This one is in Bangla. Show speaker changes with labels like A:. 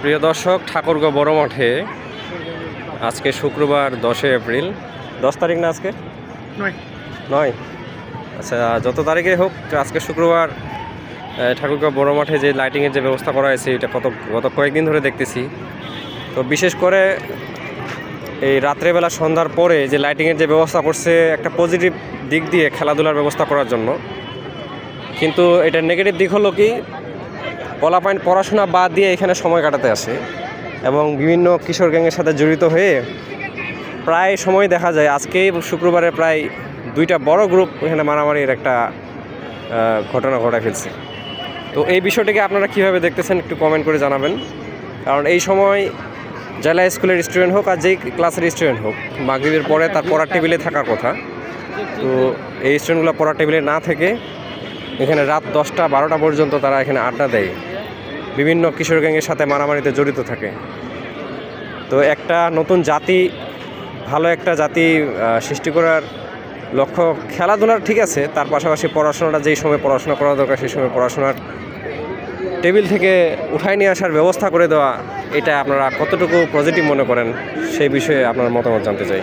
A: প্রিয় দর্শক, ঠাকুরগাঁও বড় মাঠে আজকে শুক্রবার 10 এপ্রিল। 10 তারিখ না আজকে? 9। আচ্ছা, যত তারিখে হোক, আজকে শুক্রবার ঠাকুরগাঁও বড় মাঠে যে লাইটিংয়ের যে ব্যবস্থা করা হয়েছে, এটা গত কয়েকদিন ধরে দেখতেছি। তো বিশেষ করে এই রাত্রেবেলা সন্ধ্যার পরে যে লাইটিংয়ের যে ব্যবস্থা করছে, একটা পজিটিভ দিক দিয়ে খেলাধুলার ব্যবস্থা করার জন্য। কিন্তু এটার নেগেটিভ দিক হলো কি, পোলাপাইন পড়াশোনা বাদ দিয়ে এখানে সময় কাটাতে আসে এবং বিভিন্ন কিশোর গ্যাংয়ের সাথে জড়িত হয়ে প্রায় সময় দেখা যায়। আজকেই শুক্রবারে প্রায় 2টা বড় গ্রুপ এখানে মারামারির একটা ঘটনা ঘটায় ফেলছে। তো এই বিষয়টিকে আপনারা কীভাবে দেখতেছেন একটু কমেন্ট করে জানাবেন। কারণ এই সময় জেলা স্কুলের স্টুডেন্ট হোক আর যেই ক্লাসের স্টুডেন্ট হোক, মাগরিবের পরে তার পড়ার টেবিলে থাকার কথা। তো এই স্টুডেন্টগুলো পড়ার টেবিলে না থেকে এখানে রাত 10টা 12টা পর্যন্ত তারা এখানে আড্ডা দেয়, বিভিন্ন কিশোর গ্যাংয়ের সাথে মারামারিতে জড়িত থাকে। তো একটা নতুন জাতি, ভালো একটা জাতি সৃষ্টি করার লক্ষ্য খেলাধুলার ঠিক আছে, তার পাশাপাশি পড়াশোনাটা যেই সময় পড়াশোনা করা দরকার সেই সময় পড়াশোনার টেবিল থেকে উঠায় নিয়ে আসার ব্যবস্থা করে দেওয়া, এটা আপনারা কতটুকু পজিটিভ মনে করেন সেই বিষয়ে আপনার মতামত জানতে চাই।